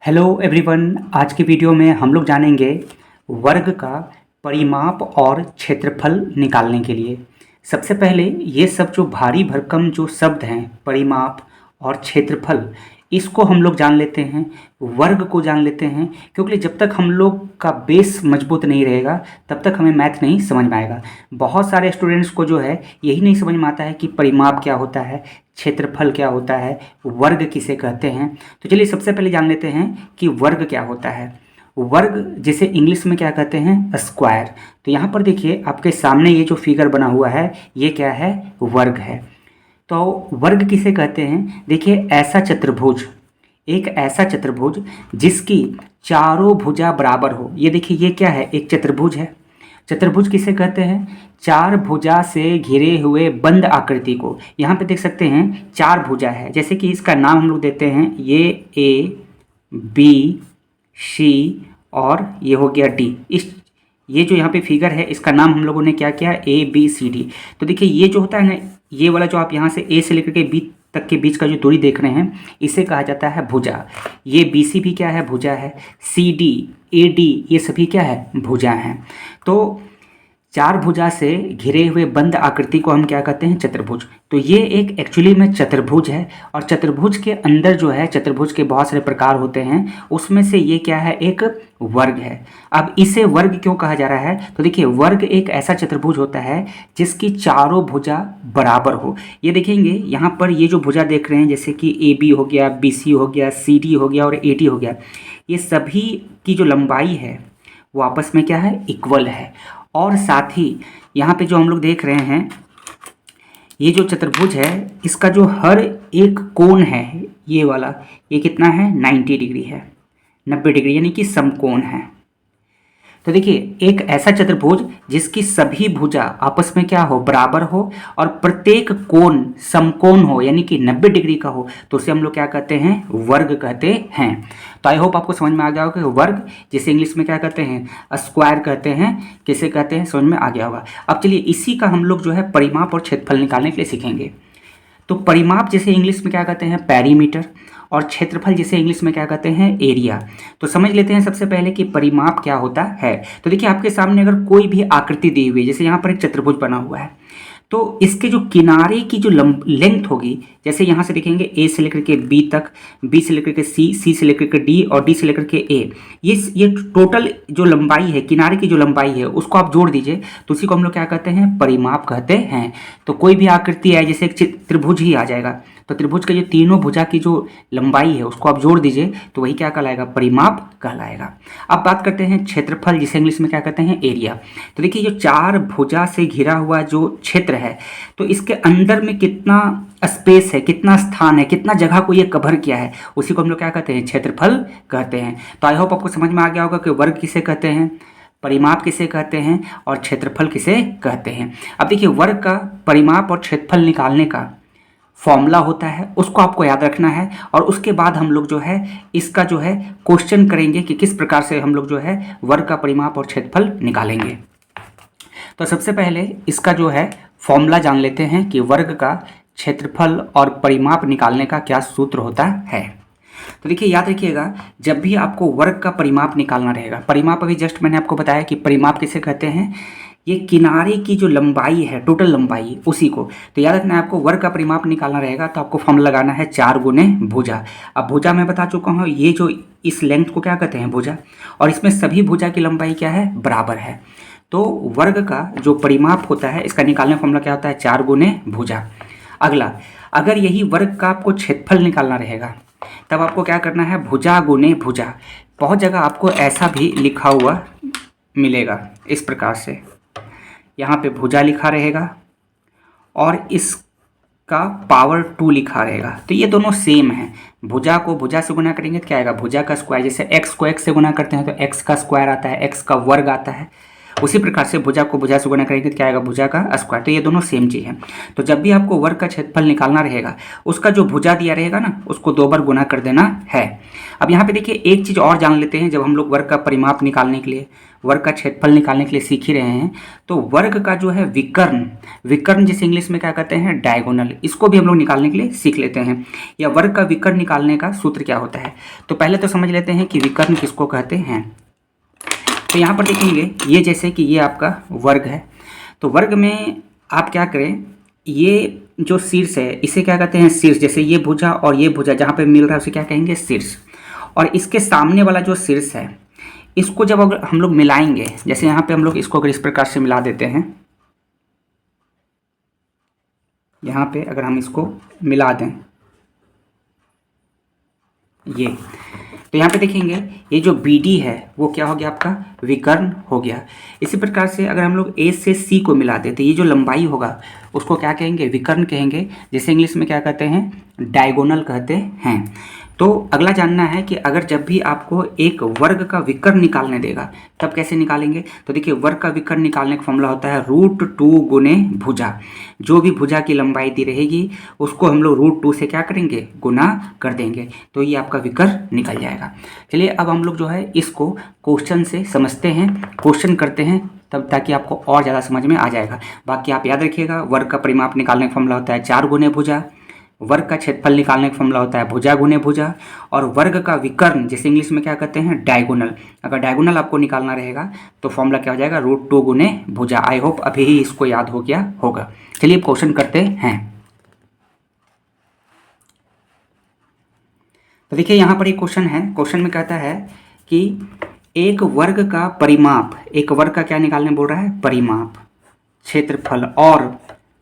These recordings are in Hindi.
Hello everyone. आज की वीडियो में हम लोग जानेंगे वर्ग का परिमाप और क्षेत्रफल निकालने के लिए। सबसे पहले ये सब जो भारी भरकम जो शब्द हैं परिमाप और क्षेत्रफल, इसको हम लोग जान लेते हैं, वर्ग को जान लेते हैं, क्योंकि जब तक हम लोग का बेस मजबूत नहीं रहेगा तब तक हमें मैथ नहीं समझ में आएगा। बहुत सारे स्टूडेंट्स को जो है यही नहीं समझ में आता है कि परिमाप क्या होता है, क्षेत्रफल क्या होता है, वर्ग किसे कहते हैं। तो चलिए सबसे पहले जान लेते हैं कि वर्ग क्या होता है। वर्ग जिसे इंग्लिश में क्या कहते हैं, स्क्वायर। तो यहाँ पर देखिए आपके सामने ये जो फिगर बना हुआ है ये क्या है, वर्ग है। तो वर्ग किसे कहते हैं, देखिए ऐसा चतुर्भुज, एक ऐसा चतुर्भुज जिसकी चारों भुजा बराबर हो। ये देखिए ये क्या है, एक चतुर्भुज है। चतुर्भुज किसे कहते हैं, चार भुजा से घिरे हुए बंद आकृति को। यहाँ पे देख सकते हैं चार भुजा है, जैसे कि इसका नाम हम लोग देते हैं, ये ए बी सी और ये हो गया डी। इस ये जो यहाँ पे फिगर है इसका नाम हम लोगों ने क्या किया, ए बी सी डी। तो देखिए ये जो होता है ना, ये वाला जो आप यहाँ से ए से लेकर के बी तक के बीच का जो दूरी देख रहे हैं इसे कहा जाता है भुजा। ये बी सी भी क्या है, भुजा है। सी डी ए डी ये सभी क्या है, भुजा हैं। तो चार भुजा से घिरे हुए बंद आकृति को हम क्या कहते हैं, चतुर्भुज। तो ये एक एक्चुअली में चतुर्भुज है, और चतुर्भुज के अंदर जो है, चतुर्भुज के बहुत सारे प्रकार होते हैं, उसमें से ये क्या है, एक वर्ग है। अब इसे वर्ग क्यों कहा जा रहा है, तो देखिए वर्ग एक ऐसा चतुर्भुज होता है जिसकी चारों भुजा बराबर हो। ये देखेंगे यहाँ पर ये जो भुजा देख रहे हैं, जैसे कि ए बी हो गया, बी सी हो गया, सी डी हो गया और ए डी हो गया, ये सभी की जो लंबाई है वो आपस में क्या है, इक्वल है। और साथ ही यहाँ पे जो हम लोग देख रहे हैं, ये जो चतुर्भुज है इसका जो हर एक कोण है, ये वाला, ये कितना है, 90 डिग्री है, 90 डिग्री, यानी कि समकोण है। तो देखिए एक ऐसा चतुर्भुज जिसकी सभी भुजा आपस में क्या हो, बराबर हो, और प्रत्येक कोण समकोण हो, यानी कि 90 डिग्री का हो, तो उसे हम लोग क्या कहते हैं, वर्ग कहते हैं। तो आई होप आपको समझ में आ गया होगा कि वर्ग जिसे इंग्लिश में क्या कहते हैं, स्क्वायर कहते हैं, किसे कहते हैं, समझ में आ गया होगा। अब चलिए इसी का हम लोग जो है परिमाप और क्षेत्रफल निकालने के लिए सीखेंगे। तो परिमाप जिसे इंग्लिश में क्या कहते हैं, पेरीमीटर, और क्षेत्रफल जिसे इंग्लिश में क्या कहते हैं, एरिया। तो समझ लेते हैं सबसे पहले कि परिमाप क्या होता है। तो देखिए आपके सामने अगर कोई भी आकृति दी हुई है, जैसे यहाँ पर एक चतुर्भुज बना हुआ है, तो इसके जो किनारे की जो लेंथ होगी, जैसे यहाँ से देखेंगे ए से लेकर के बी तक, बी से लेकर के सी, सी से लेकर के डी और डी से लेकर के ए, ये टोटल जो लंबाई है, किनारे की जो लंबाई है, उसको आप जोड़ दीजिए, तो उसी को हम लोग क्या कहते हैं, परिमाप कहते हैं। तो कोई भी आकृति है, जैसे एक त्रिभुज ही आ जाएगा, तो त्रिभुज के जो तीनों भुजा की जो लंबाई है उसको आप जोड़ दीजिए, तो वही क्या कहलाएगा, परिमाप कहलाएगा। अब बात करते हैं क्षेत्रफल जिसे इंग्लिश में क्या कहते हैं, एरिया। तो देखिए जो चार भुजा से घिरा हुआ जो क्षेत्र है, तो इसके अंदर में कितना स्पेस है, कितना स्थान है, कितना जगह को ये कवर किया है, उसी को हम लोग क्या कहते हैं, क्षेत्रफल कहते हैं। तो आई होप आपको समझ में आ गया होगा कि वर्ग किसे कहते हैं, परिमाप किसे कहते हैं और क्षेत्रफल किसे कहते हैं। अब देखिए वर्ग का परिमाप और क्षेत्रफल निकालने का फॉर्मूला होता है, उसको आपको याद रखना है, और उसके बाद हम लोग जो है इसका जो है क्वेश्चन करेंगे कि किस प्रकार से हम लोग जो है वर्ग का परिमाप और क्षेत्रफल निकालेंगे। तो सबसे पहले इसका जो है फॉर्मूला जान लेते हैं कि वर्ग का क्षेत्रफल और परिमाप निकालने का क्या सूत्र होता है। तो देखिए याद रखिएगा, जब भी आपको वर्ग का परिमाप निकालना रहेगा, परिमाप अभी जस्ट मैंने आपको बताया कि परिमाप किसे कहते हैं, ये किनारे की जो लंबाई है, टोटल लंबाई, उसी को। तो याद रखना है, आपको वर्ग का परिमाप निकालना रहेगा तो आपको फॉर्मूला लगाना है 4 गुने भुजा। अब भुजा मैं बता चुका हूँ, ये जो इस लेंथ को क्या कहते हैं, भुजा, और इसमें सभी भुजा की लंबाई क्या है, बराबर है। तो वर्ग का जो परिमाप होता है इसका निकालने का फॉर्मूला क्या होता है, 4 गुने भुजा। अगला, अगर यही वर्ग का आपको क्षेत्रफल निकालना रहेगा तब आपको क्या करना है, भुजा गुने भुजा। बहुत जगह आपको ऐसा भी लिखा हुआ मिलेगा, इस प्रकार से, यहाँ पे भुजा लिखा रहेगा और इसका पावर 2 लिखा रहेगा। तो ये दोनों सेम है, भुजा को भुजा से गुना करेंगे तो क्या आएगा, भुजा का स्क्वायर। जैसे x को x से गुना करते हैं तो x का स्क्वायर आता है, x का वर्ग आता है, उसी प्रकार से भुजा को भुजा से गुना करेंगे तो क्या आएगा, भुजा का स्क्वायर। तो ये दोनों सेम चीज़ है। तो जब भी आपको वर्ग का क्षेत्रफल निकालना रहेगा, उसका जो भुजा दिया रहेगा ना, उसको 2 बार गुना कर देना है। अब यहाँ पे देखिए एक चीज़ और जान लेते हैं। जब हम लोग वर्ग का परिमाप निकालने के लिए, वर्ग का क्षेत्रफल निकालने के लिए सीख ही रहे हैं, तो वर्ग का जो है विकर्ण, विकर्ण जिसे इंग्लिश में क्या कहते हैं, डायगोनल, इसको भी हम लोग निकालने के लिए सीख लेते हैं। या वर्ग का विकर्ण निकालने का सूत्र क्या होता है, तो पहले तो समझ लेते हैं कि विकर्ण किसको कहते हैं। तो यहाँ पर देखेंगे, ये जैसे कि ये आपका वर्ग है, तो वर्ग में आप क्या करें, ये जो शीर्ष है इसे क्या कहते हैं, शीर्ष। जैसे ये भुजा और ये भुजा जहाँ पे मिल रहा है उसे क्या कहेंगे, शीर्ष। और इसके सामने वाला जो शीर्ष है, इसको जब अगर हम लोग मिलाएंगे, जैसे यहाँ पे हम लोग इसको अगर इस प्रकार से मिला देते हैं, यहाँ पे अगर हम इसको मिला दें ये, तो यहाँ पे देखेंगे ये जो BD है वो क्या हो गया, आपका विकर्ण हो गया। इसी प्रकार से अगर हम लोग A से C को मिला देते, ये जो लंबाई होगा उसको क्या कहेंगे, विकर्ण कहेंगे, जिसे इंग्लिश में क्या कहते हैं, डायगोनल कहते हैं। तो अगला जानना है कि अगर जब भी आपको एक वर्ग का विकर्ण निकालने देगा तब कैसे निकालेंगे। तो देखिए वर्ग का विकर्ण निकालने का फॉर्मूला होता है √2 गुने भुजा। जो भी भुजा की लंबाई दी रहेगी उसको हम लोग √2 से क्या करेंगे, गुना कर देंगे, तो ये आपका विकर्ण निकल जाएगा। चलिए अब हम लोग जो है इसको क्वेश्चन से समझते हैं, क्वेश्चन करते हैं, तब ताकि आपको और ज़्यादा समझ में आ जाएगा। बाकी आप याद रखिएगा, वर्ग का परिमाप निकालने का फॉर्मूला होता है 4 गुने भुजा, वर्ग का क्षेत्रफल निकालने का फॉर्मूला होता है भुजा गुने भुजा, और वर्ग का विकर्ण जिसे इंग्लिश में क्या कहते हैं, डायगोनल। अगर डायगोनल आपको निकालना रहेगा तो फॉर्मूला क्या हो जाएगा, √2 गुने भुजा। आई होप अभी ही इसको याद हो गया होगा। चलिए क्वेश्चन करते हैं। तो देखिए यहाँ पर एक क्वेश्चन है। क्वेश्चन में कहता है कि एक वर्ग का परिमाप, एक वर्ग का क्या निकालने बोल रहा है, परिमाप, क्षेत्रफल और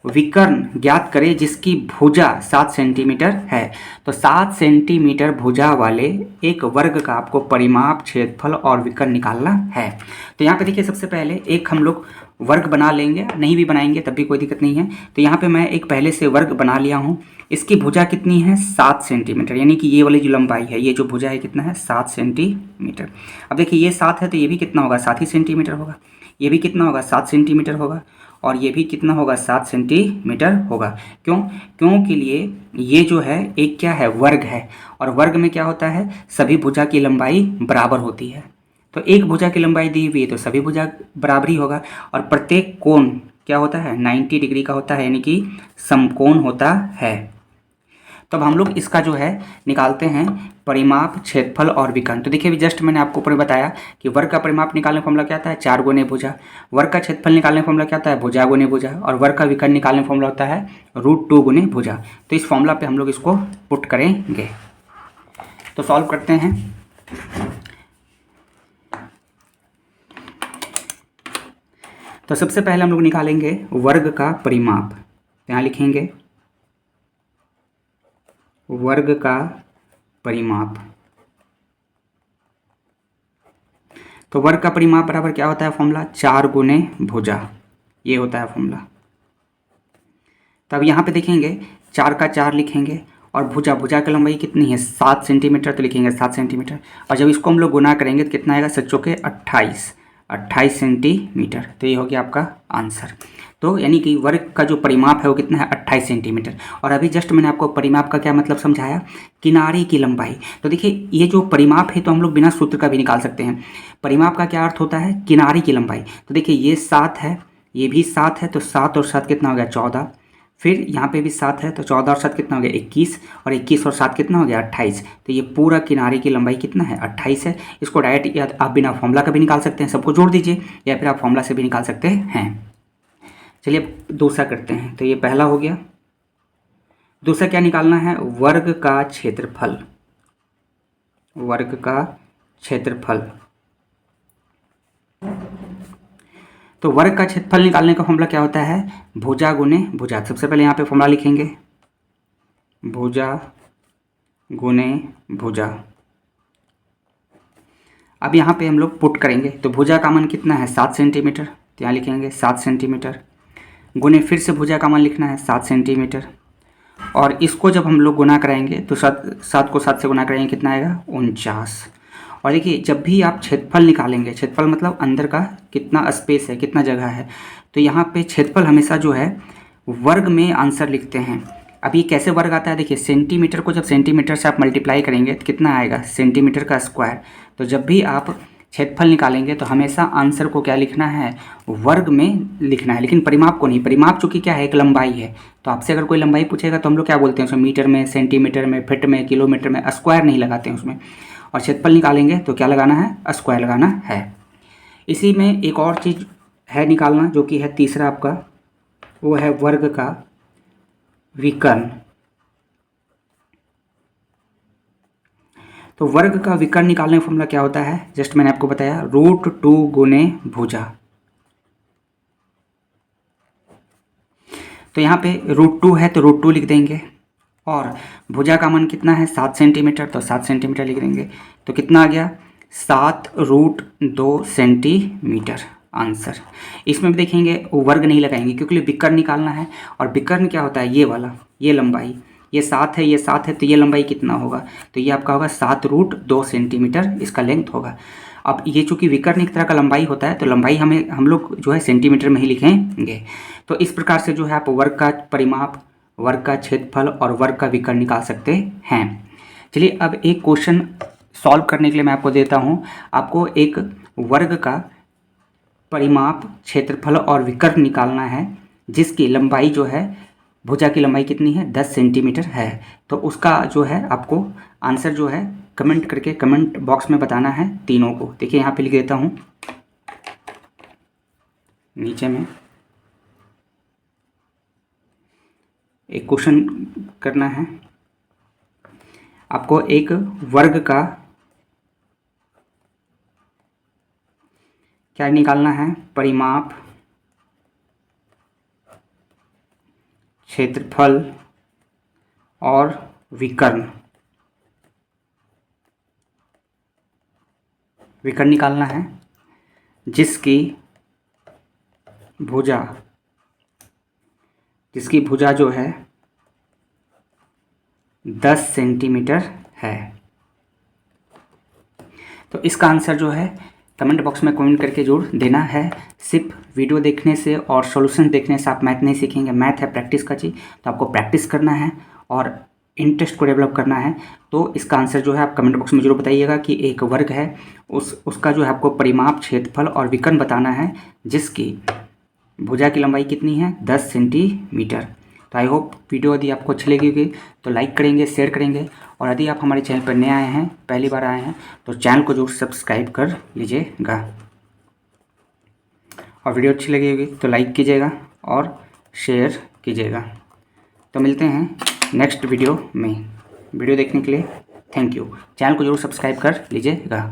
विकर्ण ज्ञात करें जिसकी भुजा 7 सेंटीमीटर है। तो 7 सेंटीमीटर भुजा वाले एक वर्ग का आपको परिमाप, क्षेत्रफल और विकर्ण निकालना है। तो यहाँ पे देखिए सबसे पहले एक हम लोग वर्ग बना लेंगे, नहीं भी बनाएंगे तब भी कोई दिक्कत नहीं है। तो यहाँ पे मैं एक पहले से वर्ग बना लिया हूँ। इसकी भुजा कितनी है, 7 सेंटीमीटर, यानी कि ये वाली जो लंबाई है, ये जो भुजा है कितना है, 7 सेंटीमीटर। अब देखिए ये 7 है तो ये भी कितना होगा, 7 ही सेंटीमीटर होगा। ये भी कितना होगा, 7 सेंटीमीटर होगा। और ये भी कितना होगा, 7 सेंटीमीटर होगा। क्यों, क्यों के लिए ये जो है एक क्या है, वर्ग है, और वर्ग में क्या होता है, सभी भुजा की लंबाई बराबर होती है। तो एक भुजा की लंबाई दी हुई है तो सभी भुजा बराबर ही होगा। और प्रत्येक कोण क्या होता है, 90 डिग्री का होता है, यानी कि समकोण होता है। तब हम लोग इसका जो है निकालते हैं परिमाप, क्षेत्रफल और विकर्ण। तो देखिए अभी जस्ट मैंने आपको ऊपर बताया कि वर्ग का परिमाप निकालने का फॉर्मूला क्या आता है, 4 गुने भुजा। वर्ग का क्षेत्रफल निकालने का फॉर्मूला क्या आता है, भुजा गुने भुजा। और वर्ग का विकर्ण निकालने का फॉर्मूला होता है √2 गुने भुजा। तो इस फॉर्मूला पे हम लोग इसको पुट करेंगे। तो सॉल्व करते हैं। तो सबसे पहले हम लोग निकालेंगे वर्ग का परिमाप। यहाँ लिखेंगे वर्ग का परिमाप। तो वर्ग का परिमाप बराबर क्या होता है फॉर्मूला, 4 गुने भुजा, ये होता है फॉर्मूला। तब यहाँ पे देखेंगे 4 का 4 लिखेंगे, और भुजा, भुजा की लंबाई कितनी है, 7 सेंटीमीटर, तो लिखेंगे 7 सेंटीमीटर। और जब इसको हम लोग गुना करेंगे तो कितना आएगा, 7 चौके 28 सेंटीमीटर। तो ये हो गया आपका आंसर। तो यानी कि वर्ग का जो परिमाप है वो कितना है, 28 सेंटीमीटर। और अभी जस्ट मैंने आपको परिमाप का क्या मतलब समझाया, किनारे की लंबाई। तो देखिए ये जो परिमाप है तो हम लोग बिना सूत्र का भी निकाल सकते हैं। परिमाप का क्या अर्थ होता है, किनारे की लंबाई। तो देखिए ये 7 है, ये भी 7 है, तो 7 और 7 कितना हो गया, 14। फिर यहाँ पे भी 7 है, तो 14 और 7 कितना हो गया, 21। और 21 और 7 कितना हो गया, 28। तो ये पूरा किनारे की लंबाई कितना है, 28 है। इसको डायरेक्ट या आप बिना फॉर्मूला का भी निकाल सकते हैं, सबको जोड़ दीजिए, या फिर आप फॉर्मूला से भी निकाल सकते हैं। चलिए अब दूसरा करते हैं। तो ये पहला हो गया। दूसरा क्या निकालना है, वर्ग का क्षेत्रफल। वर्ग का क्षेत्रफल। तो वर्ग का क्षेत्रफल निकालने का फॉर्मूला क्या होता है, भुजा गुने भुजा। सबसे पहले यहाँ पे फॉर्मूला लिखेंगे भुजा गुने भुजा। अब यहाँ पे हम लोग पुट करेंगे। तो भुजा का मान कितना है, 7 सेंटीमीटर, तो यहाँ लिखेंगे 7 सेंटीमीटर गुने, फिर से भुजा का मान लिखना है 7 सेंटीमीटर। और इसको जब हम लोग गुना कराएंगे तो 7 को 7 से गुना कराएंगे कितना आएगा, 49। और देखिए जब भी आप क्षेत्रफल निकालेंगे, क्षेत्रफल मतलब अंदर का कितना स्पेस है, कितना जगह है, तो यहाँ पे क्षेत्रफल हमेशा जो है वर्ग में आंसर लिखते हैं। अब ये कैसे वर्ग आता है, देखिए सेंटीमीटर को जब सेंटीमीटर से आप मल्टीप्लाई करेंगे तो कितना आएगा, सेंटीमीटर का स्क्वायर। तो जब भी आप क्षेत्रफल निकालेंगे तो हमेशा आंसर को क्या लिखना है, वर्ग में लिखना है, लेकिन परिमाप को नहीं। परिमाप चूँकि क्या है, एक लंबाई है, तो आपसे अगर कोई लंबाई पूछेगा तो हम लोग क्या बोलते हैं उसमें, मीटर में, सेंटीमीटर में, फिट में, किलोमीटर में, स्क्वायर नहीं लगाते हैं उसमें। और क्षेत्रफल निकालेंगे तो क्या लगाना है, स्क्वायर लगाना है। इसी में एक और चीज़ है निकालना, जो कि है तीसरा आपका, वो है वर्ग का विकर्ण। तो वर्ग का विकर्ण निकालने का फॉर्मूला क्या होता है, जस्ट मैंने आपको बताया, √2 गुने भुजा। तो यहाँ पे √2 है तो √2 लिख देंगे, और भुजा का मान कितना है 7 सेंटीमीटर, तो 7 सेंटीमीटर लिख देंगे। तो कितना आ गया, 7√2 सेंटीमीटर आंसर। इसमें भी देखेंगे वर्ग नहीं लगाएंगे क्योंकि विकर्ण निकालना है, और विकर्ण क्या होता है, ये वाला, ये लंबाई, ये 7 है, ये 7 है, तो ये लंबाई कितना होगा, तो ये आपका होगा 7√2 सेंटीमीटर इसका लेंथ होगा। अब ये चूँकि विकर्ण एक तरह का लंबाई होता है, तो लंबाई हम लोग जो है सेंटीमीटर में ही लिखेंगे। तो इस प्रकार से जो है आप वर्ग का परिमाप, वर्ग का क्षेत्रफल और वर्ग का विकर्ण निकाल सकते हैं। चलिए अब एक क्वेश्चन सॉल्व करने के लिए मैं आपको देता हूँ। आपको एक वर्ग का परिमाप, क्षेत्रफल और विकर्ण निकालना है, जिसकी लंबाई जो है, भुजा की लंबाई कितनी है, 10 सेंटीमीटर है। तो उसका जो है आपको आंसर जो है कमेंट करके कमेंट बॉक्स में बताना है तीनों को। देखिए यहाँ पे लिख देता हूँ नीचे में, एक क्वेश्चन करना है आपको। एक वर्ग का क्या निकालना है, परिमाप, क्षेत्रफल और विकर्ण निकालना है, जिसकी भुजा जो है 10 सेंटीमीटर है। तो इसका आंसर जो है कमेंट बॉक्स में कमेंट करके जरूर देना है। सिर्फ वीडियो देखने से और सॉल्यूशन देखने से आप मैथ नहीं सीखेंगे। मैथ है प्रैक्टिस का चीज़, तो आपको प्रैक्टिस करना है और इंटरेस्ट को डेवलप करना है। तो इसका आंसर जो है आप कमेंट बॉक्स में जरूर बताइएगा कि एक वर्ग है, उसका जो है आपको परिमाप, क्षेत्रफल और विकर्ण बताना है, जिसकी भुजा की लंबाई कितनी है, 10 सेंटीमीटर। तो आई होप वीडियो यदि आपको अच्छी लगेगी तो लाइक करेंगे, शेयर करेंगे, और यदि आप हमारे चैनल पर नए आए हैं, पहली बार आए हैं, तो चैनल को जरूर सब्सक्राइब कर लीजिएगा। और वीडियो अच्छी लगेगी तो लाइक कीजिएगा और शेयर कीजिएगा। तो मिलते हैं नेक्स्ट वीडियो में। वीडियो देखने के लिए थैंक यू। चैनल को जरूर सब्सक्राइब कर लीजिएगा।